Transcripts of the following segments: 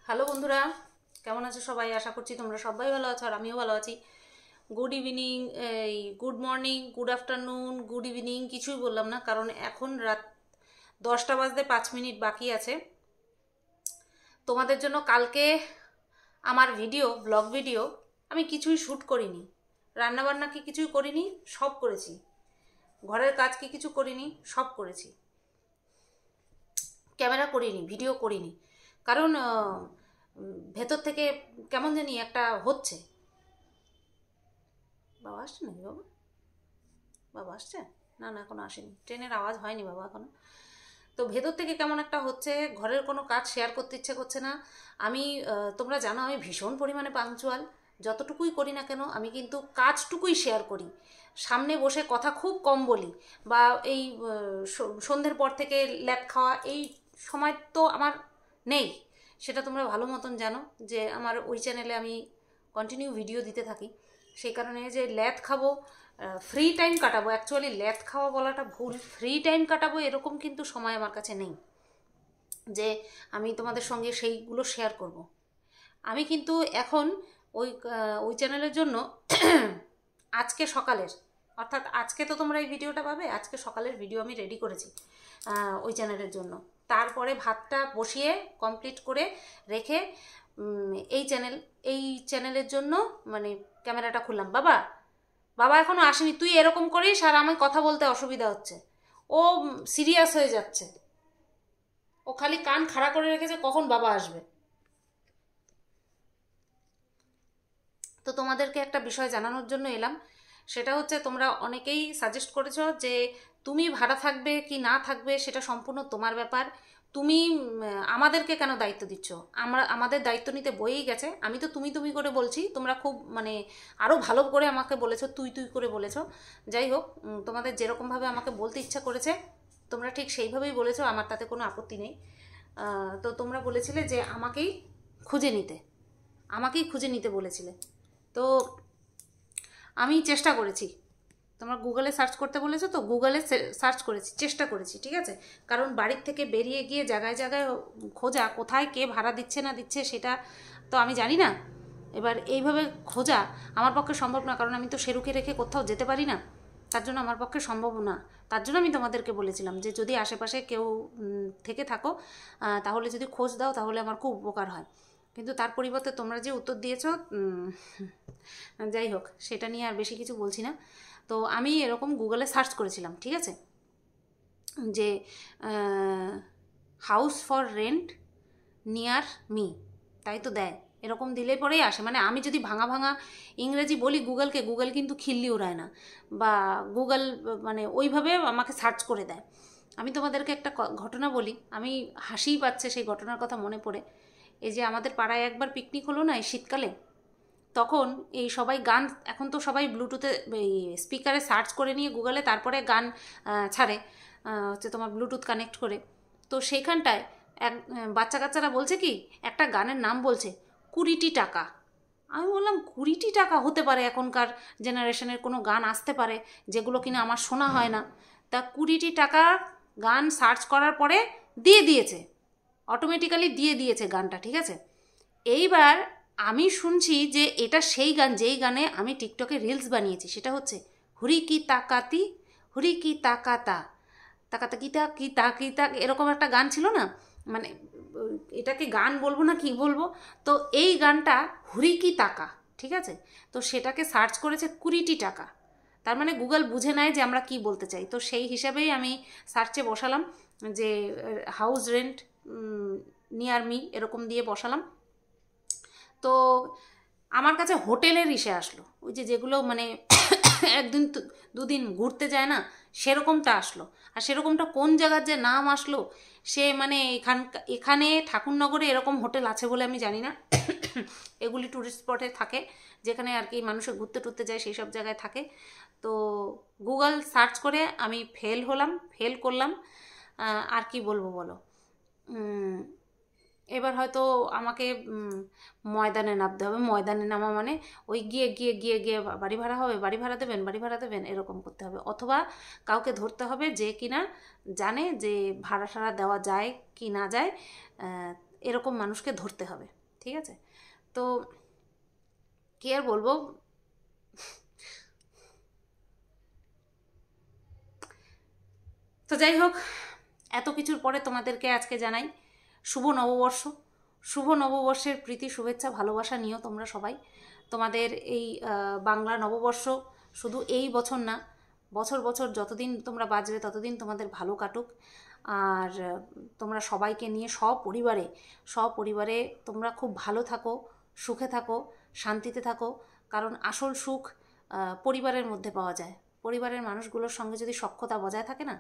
Hello বন্ধুরা, কেমন আছো সবাই? আশা করছি তোমরা সবাই ভালো আছো আর আমিও ভালো আছি। গুড ইভিনিং, এই good morning, good afternoon, good evening কিছুই বললাম না, কারণ এখন রাত 10টা বাজতে 5 মিনিট বাকি আছে। তোমাদের জন্য কালকে আমার ব্লগ ভিডিও আমি কিছুই শ্যুট করিনি। রান্নাবান্না কি কিছুই করিনি, সব করেছি। ঘরের কাজ কি কিছু করিনি, সব করেছি। ক্যামেরা করিনি, ভিডিও করিনি, কারণ ভেতর থেকে কেমন জানি একটা হচ্ছে। বাবা আসছে নাকি? বাবা বাবা আসছে? না না, এখনো আসেনি, ট্রেনের আওয়াজ হয়নি বাবা এখনো। তো ভেতর থেকে কেমন একটা হচ্ছে, ঘরের কোনো কাজ শেয়ার করতে ইচ্ছে করছে না। আমি তোমরা জানো আমি ভীষণ পরিমাণে পাংচুয়াল। যতটুকুই করি না কেন আমি কিন্তু কাজটুকুই শেয়ার করি। সামনে বসে কথা খুব কম বলি, বা এই সন্ধ্যের পর থেকে ল্যাপ খাওয়া এই সময় তো আমার নেই। সেটা তোমরা ভালো মতন জানো যে আমার ওই চ্যানেলে আমি কন্টিনিউ ভিডিও দিতে থাকি। সেই কারণে যে ল্যাথ খাবো, ফ্রি টাইম কাটাবো, অ্যাকচুয়ালি ল্যাথ খাওয়া বলাটা ভুল, ফ্রি টাইম কাটাবো এরকম কিন্তু সময় আমার কাছে নেই যে আমি তোমাদের সঙ্গে সেইগুলো শেয়ার করব। আমি কিন্তু এখন ওই ওই চ্যানেলের জন্য আজকে সকালের, অর্থাৎ আজকে তো তোমরা এই ভিডিওটা পাবে, আজকে সকালের ভিডিও আমি রেডি করেছি ওই চ্যানেলের জন্য। তারপরে ভাতটা বসিয়ে কমপ্লিট করে রেখে এই চ্যানেলের জন্য মানে ক্যামেরাটা খুললাম। বাবা বাবা এখনো আসেনি, তুই এরকম করিস আর আমি কথা বলতে অসুবিধা হচ্ছে। ও সিরিয়াস হয়ে যাচ্ছে, ও খালি কান খাড়া করে রেখেছে কখন বাবা আসবে। তো তোমাদেরকে একটা বিষয় জানানোর জন্য এলাম। সেটা হচ্ছে, তোমরা অনেকেই সাজেস্ট করেছো যে তুমি ভাড়া থাকবে কি না থাকবে সেটা সম্পূর্ণ তোমার ব্যাপার, তুমি আমাদেরকে কেন দায়িত্ব দিচ্ছ? আমাদের দায়িত্ব নিতে বয়েই গেছে। আমি তো তুমি তুমি করে বলছি, তোমরা খুব মানে আরও ভালো করে আমাকে বলেছো, তুই তুই করে বলেছো। যাই হোক, তোমাদের যেরকমভাবে আমাকে বলতে ইচ্ছা করেছে তোমরা ঠিক সেইভাবেই বলেছো, আমার তাতে কোনো আপত্তি নেই। তো তোমরা বলেছিলে যে আমাকেই খুঁজে নিতে বলেছিলে। তো আমি চেষ্টা করেছি। তোমরা গুগলে সার্চ করতে বলেছো তো গুগলে সার্চ করেছি, চেষ্টা করেছি, ঠিক আছে। কারণ বাড়ির থেকে বেরিয়ে গিয়ে জায়গায় জায়গায় খোঁজা, কোথায় কে ভাড়া দিচ্ছে না দিচ্ছে সেটা তো আমি জানি না। এবার এইভাবে খোঁজা আমার পক্ষে সম্ভব না, কারণ আমি তো শেরুকে রেখে কোথাও যেতে পারি না। তার জন্য আমার পক্ষে সম্ভব না। তার জন্য আমি তোমাদেরকে বলেছিলাম যে যদি আশেপাশে কেউ থেকে থাকো তাহলে যদি খোঁজ দাও তাহলে আমার খুব উপকার হয়। কিন্তু তার পরিবর্তে তোমরা যে উত্তর দিয়েছো, যাই হোক, সেটা নিয়ে আর বেশি কিছু বলছি না। তো আমি এরকম গুগলে সার্চ করেছিলাম, ঠিক আছে, যে house for rent near me, তাই তো দেয়, এরকম দিলে পরেই আসে। মানে আমি যদি ভাঙা ভাঙা ইংরেজি বলি গুগলকে, গুগল কিন্তু খিল্লি উড়ায় না, বা গুগল মানে ওইভাবে আমাকে সার্চ করে দেয়। আমি তোমাদেরকে একটা ঘটনা বলি, আমি হাসিই পাচ্ছে সেই ঘটনার কথা মনে পড়ে। এই যে আমাদের পাড়ায় একবার পিকনিক হলো না এই শীতকালে, তখন এই সবাই গান, এখন তো সবাই ব্লুটুথে এই স্পিকারে সার্চ করে নিয়ে গুগলে তারপরে গান ছাড়ে, হচ্ছে তোমার ব্লুটুথ কানেক্ট করে। তো সেইখানটায় এক বাচ্চা কাচ্চারা বলছে কি, একটা গানের নাম বলছে 20টি টাকা। আমি বললাম 20টি টাকা হতে পারে, এখনকার জেনারেশনের কোনো গান আসতে পারে যেগুলো কিনা আমার শোনা হয় না। তা 20টি টাকা গান সার্চ করার পরে দিয়ে দিয়েছে, অটোমেটিক্যালি দিয়ে দিয়েছে গানটা, ঠিক আছে। এইবার আমি শুনছি যে এটা সেই গান যেই গানে আমি টিকটকে রিলস বানিয়েছি, সেটা হচ্ছে হুরি কি তাকাতি, হুরি কি তাকাতা, তাকাতা কিতা কিতা কিতা, এরকম একটা গান ছিল না। মানে এটাকে গান বলবো না কি বলবো, তো এই গানটা হুরি কি তাকা, ঠিক আছে। তো সেটাকে সার্চ করেছে 20টি টাকা। তার মানে গুগল বুঝে নেয় যে আমরা কি বলতে চাই। তো সেই হিসাবেই আমি সার্চে বসালাম যে হাউস রেন্ট নিয়ার মি, এরকম দিয়ে বসালাম। তো আমার কাছে হোটেলের ইসে আসলো, ওই যে যেগুলো মানে একদিন দুদিন ঘুরতে যায় না, সেরকমটা আসলো। আর সেরকমটা কোন জায়গার যে নাম আসলো, সে মানে এখানে ঠাকুরনগরে এরকম হোটেল আছে বলে আমি জানি না। এগুলি ট্যুরিস্ট স্পটে থাকে, যেখানে আর কি মানুষে ঘুরতে টুরতে যায়, সেই সব জায়গায় থাকে। তো গুগল সার্চ করে আমি ফেল করলাম। আর কি বলবো বলো। এবার হয়তো আমাকে ময়দানে নামতে হবে। ময়দানে নামা মানে ওই গিয়ে গিয়ে গিয়ে গিয়ে বাড়ি ভাড়া হবে, বাড়ি ভাড়া দেবেন এরকম করতে হবে, অথবা কাউকে ধরতে হবে যে কিনা জানে যে ভাড়া টাড়া দেওয়া যায় কি না যায়, এরকম মানুষকে ধরতে হবে, ঠিক আছে? তো কি আর বলবো, তো যাই হোক, এত কিছুর পরে তোমাদেরকে আজকে জানাই শুভ নববর্ষ। শুভ নববর্ষের প্রীতি শুভেচ্ছা ভালোবাসা নিও তোমরা সবাই। তোমাদের এই বাংলা নববর্ষ শুধু এই বছর না, বছর বছর যতদিন তোমরা বাঁচবে ততদিন তোমাদের ভালো কাটুক। আর তোমরা সবাইকে নিয়ে সপরিবারে তোমরা খুব ভালো থাকো, সুখে থাকো, শান্তিতে থাকো। কারণ আসল সুখ পরিবারের মধ্যে পাওয়া যায়। পরিবারের মানুষগুলোর সঙ্গে যদি সখ্যতা বজায় থাকে না,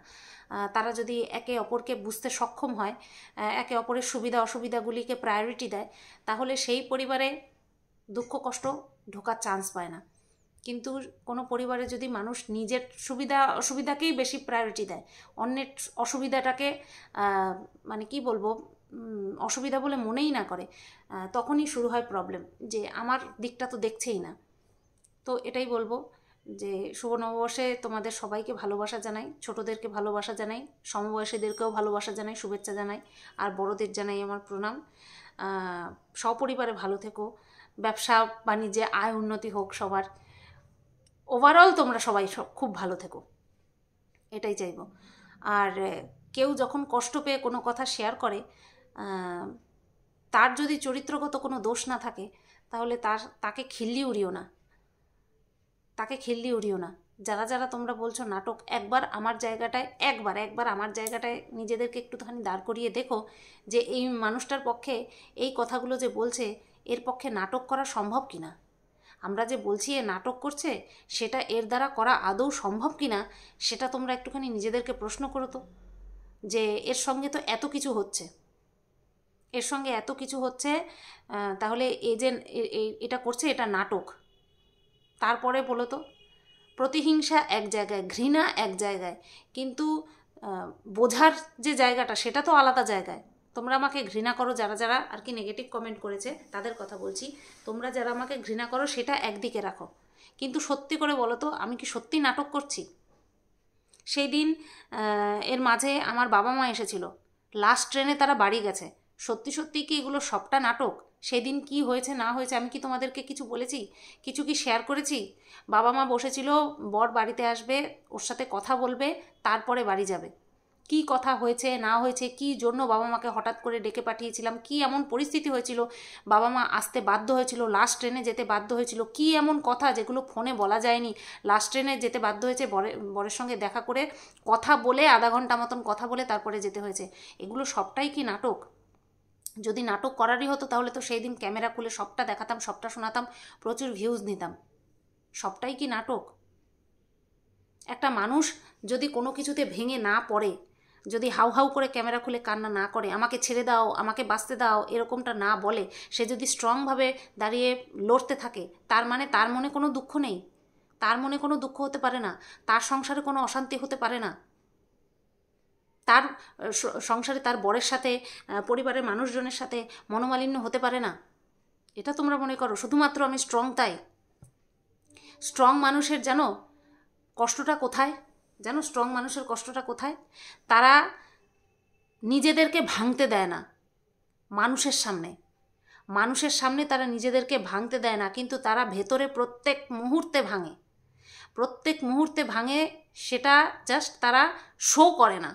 তারা যদি একে অপরকে বুঝতে সক্ষম হয়, একে অপরের সুবিধা অসুবিধাগুলিকে প্রায়োরিটি দেয়, তাহলে সেই পরিবারে দুঃখ কষ্ট ঢোকার চান্স পায় না। কিন্তু কোনো পরিবারে যদি মানুষ নিজের সুবিধা অসুবিধাকেই বেশি প্রায়োরিটি দেয়, অন্যের অসুবিধাটাকে মানে কি বলবো, অসুবিধা বলে মনেই না করে, তখনই শুরু হয় প্রবলেম, যে আমার দিকটা তো দেখছেই না। তো এটাই বলবো যে শুভ নববর্ষে তোমাদের সবাইকে ভালোবাসা জানাই, ছোটদেরকে ভালোবাসা জানাই, সমবয়সীদেরকেও ভালোবাসা জানাই, শুভেচ্ছা জানাই, আর বড়দের জানাই আমার প্রণাম। সপরিবারে ভালো থেকো, ব্যবসা বাণিজ্যে আয় উন্নতি হোক সবার, ওভারঅল তোমরা সবাই খুব ভালো থেকো, এটাই চাইব। আর কেউ যখন কষ্ট পেয়ে কোনো কথা শেয়ার করে, তার যদি চরিত্রগত কোনো দোষ না থাকে, তাহলে তাকে খিল্লি উড়িও না, যারা যারা তোমরা বলছো নাটক, একবার আমার জায়গাটায় নিজেদেরকে একটুখানি দাঁড় করিয়ে দেখো যে এই মানুষটার পক্ষে এই কথাগুলো যে বলছে, এর পক্ষে নাটক করা সম্ভব কিনা। আমরা যে বলছি এ নাটক করছে, সেটা এর দ্বারা করা আদৌ সম্ভব কিনা, সেটা তোমরা একটুখানি নিজেদেরকে প্রশ্ন করো তো। যে এর সঙ্গে তো এত কিছু হচ্ছে, তাহলে এই যে এটা করছে, এটা নাটক। তারপরে বলো তো, প্রতিহিংসা এক জায়গায়, ঘৃণা এক জায়গায়, কিন্তু বোঝার যে জায়গাটা সেটা তো আলাদা জায়গায়। তোমরা আমাকে ঘৃণা করো, যারা যারা আর কি নেগেটিভ কমেন্ট করেছে তাদের কথা বলছি, তোমরা যারা আমাকে ঘৃণা করো সেটা একদিকে রাখো, কিন্তু সত্যি করে বলো তো, আমি কি সত্যি নাটক করছি? সেই দিন এর মাঝে আমার বাবা মা এসেছিল, লাস্ট ট্রেনে তারা বাড়ি গেছে। সত্যি সত্যি কি এগুলো সবটা নাটক? সেদিন কি হয়েছে না হয়েছে আমি কি তোমাদেরকে কিছু বলেছি, কিছু কি শেয়ার করেছি? বাবা মা বসেছিল, বর বাড়িতে আসবে, ওর সাথে কথা বলবে, তারপরে বাড়ি যাবে। কি কথা হয়েছে না হয়েছে, কি জন্য বাবা মাকে হঠাৎ করে ডেকে পাঠিয়েছিলাম, কি এমন পরিস্থিতি হয়েছিল বাবা মা আসতে বাধ্য হয়েছিল, লাস্ট ট্রেনে যেতে বাধ্য হয়েছিল, কি এমন কথা যেগুলো ফোনে বলা যায়নি, লাস্ট ট্রেনে যেতে বাধ্য হয়েছে, বরের সঙ্গে দেখা করে কথা বলে আধা ঘন্টা মতন কথা বলে তারপরে যেতে হয়েছে। এগুলো সবটাই কি নাটক? যদি নাটক করারই হতো তাহলে তো সেই দিন ক্যামেরা খুলে সবটা দেখাতাম, সবটা শোনাতাম, প্রচুর ভিউজ নিতাম। সবটাই কি নাটক? একটা মানুষ যদি কোনো কিছুতে ভেঙে না পড়ে, যদি হাউ হাউ করে ক্যামেরা খুলে কান্না না করে, আমাকে ছেড়ে দাও, আমাকে বাঁচতে দাও, এরকমটা না বলে, সে যদি স্ট্রংভাবে দাঁড়িয়ে লড়তে থাকে, তার মানে তার মনে কোনো দুঃখ নেই, তার মনে কোনো দুঃখ হতে পারে না, তার সংসারে কোনো অশান্তি হতে পারে না, তার সংসারে তার বরের সাথে, পরিবারের মানুষজনের সাথে মনোমালিন্য হতে পারে না। এটা তোমরা মনে করো শুধুমাত্র আমি স্ট্রং তাই? স্ট্রং মানুষের জানো কষ্টটা কোথায়? জানো স্ট্রং মানুষের কষ্টটা কোথায়? তারা নিজেদেরকে ভাঙতে দেয় না মানুষের সামনে তারা নিজেদেরকে ভাঙতে দেয় না, কিন্তু তারা ভেতরে প্রত্যেক মুহূর্তে ভাঙে, সেটা জাস্ট তারা শো করে না।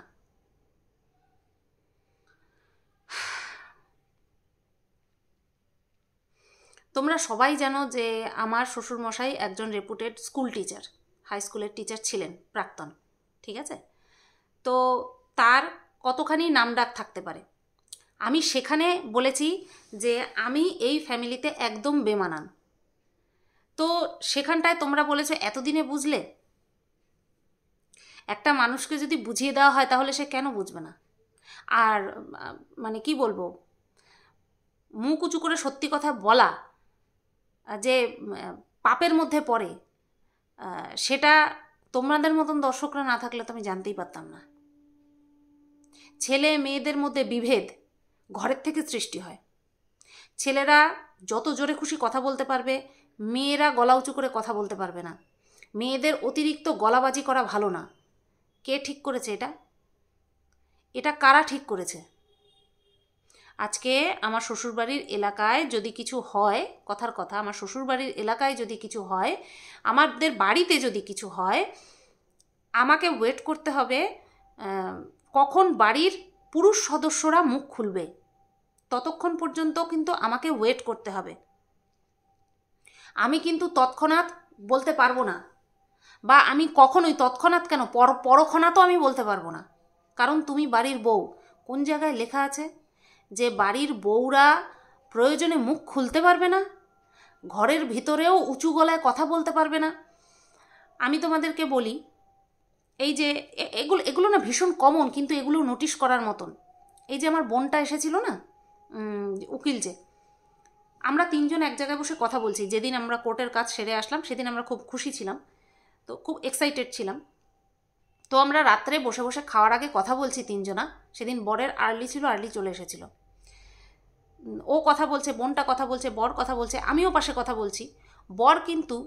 তোমরা সবাই জানো যে আমার শ্বশুরমশাই একজন রেপুটেড স্কুল টিচার, হাই স্কুলের টিচার ছিলেন, প্রাক্তন, ঠিক আছে? তো তার কতখানি নামডাক থাকতে পারে। আমি সেখানে বলেছি যে আমি এই ফ্যামিলিতে একদম বেমানান। তো সেখানটায় তোমরা বলেছো এতদিনে বুঝলে। একটা মানুষকে যদি বুঝিয়ে দেওয়া হয় তাহলে সে কেন বুঝবে না? আর মানে কি বলবো, মুখ উঁচু করে সত্যি কথা বলা যে পাপের মধ্যে পড়ে, সেটা তোমাদের মতন দর্শকরা না থাকলে তো আমি জানতেই পারতাম না। ছেলে মেয়েদের মধ্যে বিভেদ ঘরের থেকে সৃষ্টি হয়। ছেলেরা যত জোরে খুশি কথা বলতে পারবে, মেয়েরা গলা উঁচু করে কথা বলতে পারবে না। মেয়েদের অতিরিক্ত গলাবাজি করা ভালো না। কে ঠিক করেছে এটা? এটা কারা ঠিক করেছে? আজকে আমার শ্বশুরবাড়ির এলাকায় যদি কিছু হয়, কথার কথা, আমার শ্বশুরবাড়ির এলাকায় যদি কিছু হয়, আমাদের বাড়িতে যদি কিছু হয়, আমাকে ওয়েট করতে হবে কখন বাড়ির পুরুষ সদস্যরা মুখ খুলবে, ততক্ষণ পর্যন্ত কিন্তু আমাকে ওয়েট করতে হবে। আমি কিন্তু তৎক্ষণাৎ বলতে পারবো না, বা আমি কখনোই তৎক্ষণাৎ কেন, পরক্ষণাৎও আমি বলতে পারবো না। কারণ তুমি বাড়ির বউ। কোন জায়গায় লেখা আছে যে বাড়ির বউরা প্রয়োজনে মুখ খুলতে পারবে না, ঘরের ভিতরেও উঁচু গলায় কথা বলতে পারবে না? আমি তোমাদেরকে বলি, এই যে এগুলো না ভীষণ কমন, কিন্তু এগুলো নোটিশ করার মতন। এই যে আমার বোনটা এসেছিল না, উকিল যে, আমরা তিনজন এক জায়গায় বসে কথা বলছি। যেদিন আমরা কোর্টের কাজ সেরে আসলাম সেদিন আমরা খুব খুশি ছিলাম, তো খুব এক্সাইটেড ছিলাম। তো আমরা রাত্রে বসে বসে খাওয়ার আগে কথা বলছি তিনজনা। সেদিন বরের আর্লি ছিল, আর্লি চলে এসেছিল। ও কথা বলছে, বোনটা কথা বলছে, বর কথা বলছে, আমিও পাশে কথা বলছি। বর কিন্তু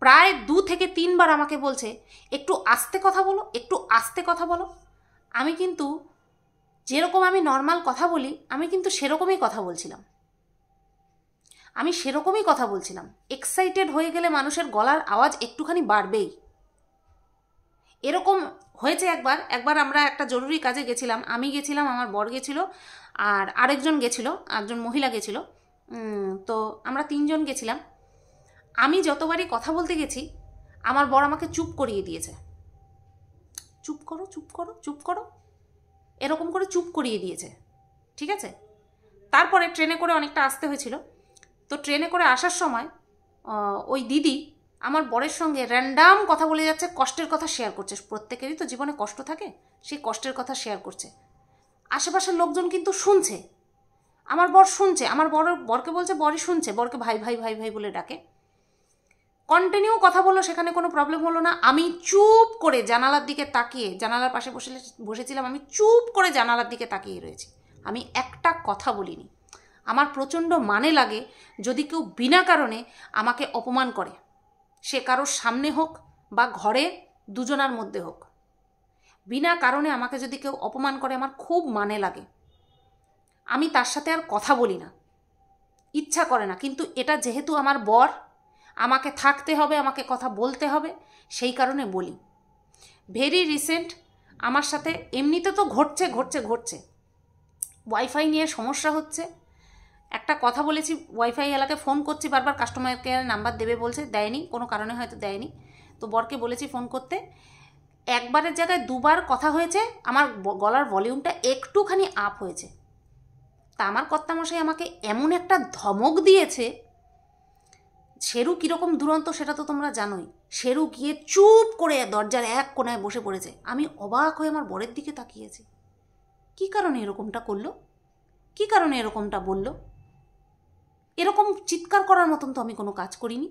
প্রায় 2 থেকে 3 বার আমাকে বলছে, একটু আস্তে কথা বলো, একটু আস্তে কথা বলো। আমি কিন্তু যেরকম আমি নর্মাল কথা বলি, আমি কিন্তু সেরকমই কথা বলছিলাম। এক্সাইটেড হয়ে গেলে মানুষের গলার আওয়াজ একটুখানি বাড়বেই। এরকম হয়েছে একবার আমরা একটা জরুরি কাজে গেছিলাম। আমি গেছিলাম, আমার বর গেছিল, আর আরেকজন গেছিল, একজন মহিলা গেছিল। তো আমরা 3 জন গেছিলাম। আমি যতবারই কথা বলতে গেছি, আমার বর আমাকে চুপ করিয়ে দিয়েছে। চুপ করো, চুপ করো, চুপ করো, এরকম করে চুপ করিয়ে দিয়েছে। ঠিক আছে। তারপরে ট্রেনে করে অনেকটা আসতে হয়েছিল। তো ট্রেনে করে আসার সময় ওই দিদি আমার বরের সঙ্গে র্যান্ডাম কথা বলে যাচ্ছে, কষ্টের কথা শেয়ার করছে। প্রত্যেকেরই তো জীবনে কষ্ট থাকে, সেই কষ্টের কথা শেয়ার করছে। আশেপাশের লোকজন কিন্তু শুনছে, আমার বর শুনছে, আমার বরকে বলছে, বরই শুনছে, বরকে ভাই ভাই ভাই ভাই বলে ডাকে। কন্টিনিউ কথা বললো, সেখানে কোনো প্রবলেম হলো না। আমি চুপ করে জানালার দিকে তাকিয়ে, জানালার পাশে বসেছিলাম, আমি চুপ করে জানালার দিকে তাকিয়ে রয়েছি। আমি একটা কথা বলিনি। আমার প্রচণ্ড মানে লাগে যদি কেউ বিনা কারণে আমাকে অপমান করে, সে কারোর সামনে হোক বা ঘরে দুজনার মধ্যে হোক, বিনা কারণে আমাকে যদি কেউ অপমান করে, আমার খুব মানে লাগে। আমি তার সাথে আর কথা বলি না, ইচ্ছা করে না। কিন্তু এটা যেহেতু আমার বর, আমাকে থাকতে হবে, আমাকে কথা বলতে হবে, সেই কারণে বলি। ভেরি রিসেন্ট আমার সাথে এমনিতে তো ঘটছে, ওয়াইফাই নিয়ে সমস্যা হচ্ছে। একটা কথা বলেছি, ওয়াইফাই এলাকায় ফোন করছি বারবার, কাস্টমার কেয়ার নাম্বার দেবে বলছে, দেয়নি, কোনো কারণে হয়তো দেয়নি। তো বরকে বলেছি ফোন করতে, একবারের জায়গায় 2 বার কথা হয়েছে, আমার গলার ভলিউমটা একটুখানি আপ হয়েছে। তা আমার কর্তামশাই আমাকে এমন একটা ধমক দিয়েছে। শেরু কীরকম দুরন্ত সেটা তো তোমরা জানোই। শেরু গিয়ে চুপ করে দরজার এক কোনায় বসে পড়েছে। আমি অবাক হয়ে আমার বরের দিকে তাকিয়েছি, কী কারণে এরকমটা করলো, কী কারণে এরকমটা বলল। এরকম চিৎকার করার মতন তো আমি কোনো কাজ করিনি।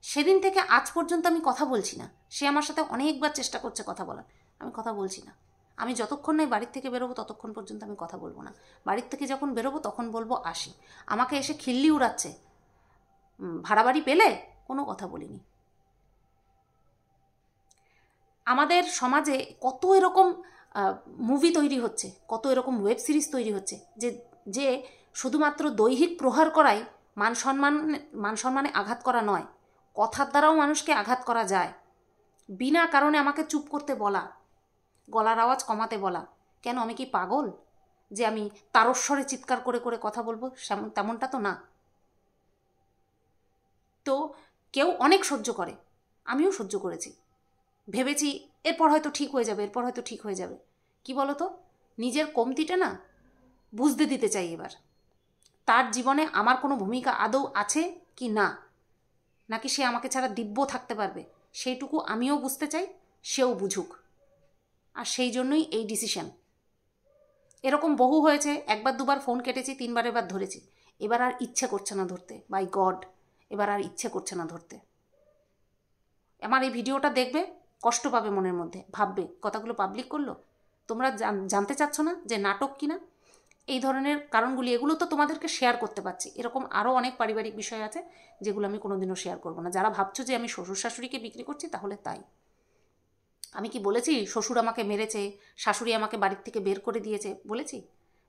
সেদিন থেকে আজ পর্যন্ত আমি কথা বলছি না। সে আমার সাথে অনেকবার চেষ্টা করছে কথা বলার, আমি কথা বলছি না। আমি যতক্ষণ না বাড়ির থেকে বেরোবো ততক্ষণ পর্যন্ত আমি কথা বলবো না। বাড়ির থেকে যখন বেরোবো তখন বলবো আসি। আমাকে এসে খিল্লি উড়াচ্ছে, ভাড়া বাড়ি পেলে, কোনো কথা বলিনি। আমাদের সমাজে কত এরকম মুভি তৈরি হচ্ছে, কত এরকম ওয়েব সিরিজ তৈরি হচ্ছে, যে শুধুমাত্র দৈহিক প্রহার করাই মান সম্মানে আঘাত করা নয়, কথার দ্বারাও মানুষকে আঘাত করা যায়। বিনা কারণে আমাকে চুপ করতে বলা, গলার আওয়াজ কমাতে বলা। কেন, আমি কি পাগল যে আমি তারস্বরে চিৎকার করে করে কথা বলবো? তেমনটা তো না। তো কেউ অনেক সহ্য করে, আমিও সহ্য করেছি। ভেবেছি এরপর হয়তো ঠিক হয়ে যাবে, কি বলো তো, নিজের কমতিটা না বুঝতে দিতে চাই এবার। তার জীবনে আমার কোনো ভূমিকা আদৌ আছে কি না, নাকি সে আমাকে ছাড়া দিব্য থাকতে পারবে, সেইটুকু আমিও বুঝতে চাই, সেও বুঝুক। আর সেই জন্যই এই ডিসিশন। এরকম বহু হয়েছে, 1বার 2বার ফোন কেটেছি, 3বার এবার ধরেছি। এবার আর ইচ্ছে করছে না ধরতে, বাই গড, এবার আর ইচ্ছে করছে না ধরতে। আমার এই ভিডিওটা দেখবে, কষ্ট পাবে মনের মধ্যে, ভাববে কথাগুলো পাবলিক করলো। তোমরা জানতে চাচ্ছ না যে নাটক কিনা, এই ধরনের কারণগুলি, এগুলো তো তোমাদেরকে শেয়ার করতে পারছি। এরকম আরও অনেক পারিবারিক বিষয় আছে যেগুলো আমি কোনোদিনও শেয়ার করবো না। যারা ভাবছো যে আমি শ্বশুর শাশুড়িকে বিক্রি করছি, তাহলে তাই। আমি কি বলেছি শ্বশুর আমাকে মেরেছে, শাশুড়ি আমাকে বাড়ির থেকে বের করে দিয়েছে? বলেছি?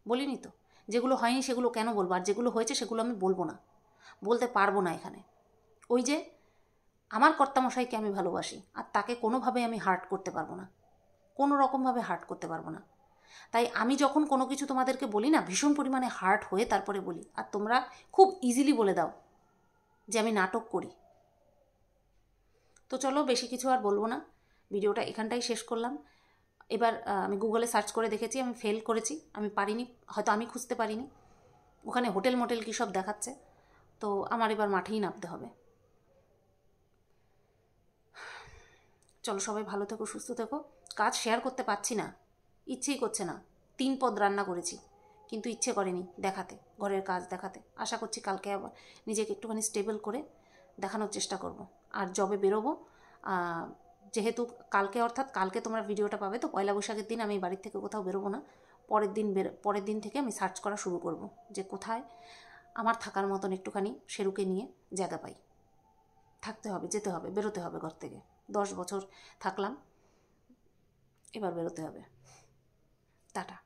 বলিনি তো। যেগুলো হয়নি সেগুলো কেন বলবো, আর যেগুলো হয়েছে সেগুলো আমি বলবো না, বলতে পারবো না এখানে। ওই যে আমার কর্তামশাইকে আমি ভালোবাসি, আর তাকে কোনোভাবে আমি হার্ট করতে পারবো না, কোনো রকমভাবে হার্ট করতে পারবো না। তাই আমি যখন কোনো কিছু তোমাদেরকে বলি না, ভীষণ পরিমাণে হার্ট হয়ে তারপরে বলি, আর তোমরা খুব ইজিলি বলে দাও যে আমি নাটক করি। তো চলো বেশি কিছু আর বলবো না, ভিডিওটা এখানটাই শেষ করলাম। এবার আমি গুগলে সার্চ করে দেখেছি, আমি ফেল করেছি, আমি পারিনি, হয়তো আমি খুঁজতে পারিনি, ওখানে হোটেল মোটেল কী সব দেখাচ্ছে। তো আমার এবার মাঠেই নামতে হবে। চলো সবাই ভালো থেকো, সুস্থ থেকো। কাজ শেয়ার করতে পারছি না, ইচ্ছেই করছে না। 3 পদ রান্না করেছি, কিন্তু ইচ্ছে করেনি দেখাতে, ঘরের কাজ দেখাতে। আশা করছি কালকে আবার নিজেকে একটুখানি স্টেবল করে দেখানোর চেষ্টা করব। আর জবে বেরোবো, যেহেতু কালকে, অর্থাৎ কালকে তোমরা ভিডিওটা পাবে, তো পয়লা বৈশাখের দিন আমি বাড়ির থেকে কোথাও বেরোবো না। পরের দিন থেকে আমি সার্চ করা শুরু করব যে কোথায় আমার থাকার মতন একটুখানি শেরুকে নিয়ে জায়গা পাই। থাকতে হবে, যেতে হবে, বেরোতে হবে ঘর থেকে। 10 বছর থাকলাম, এবার বেরোতে হবে। টাটা।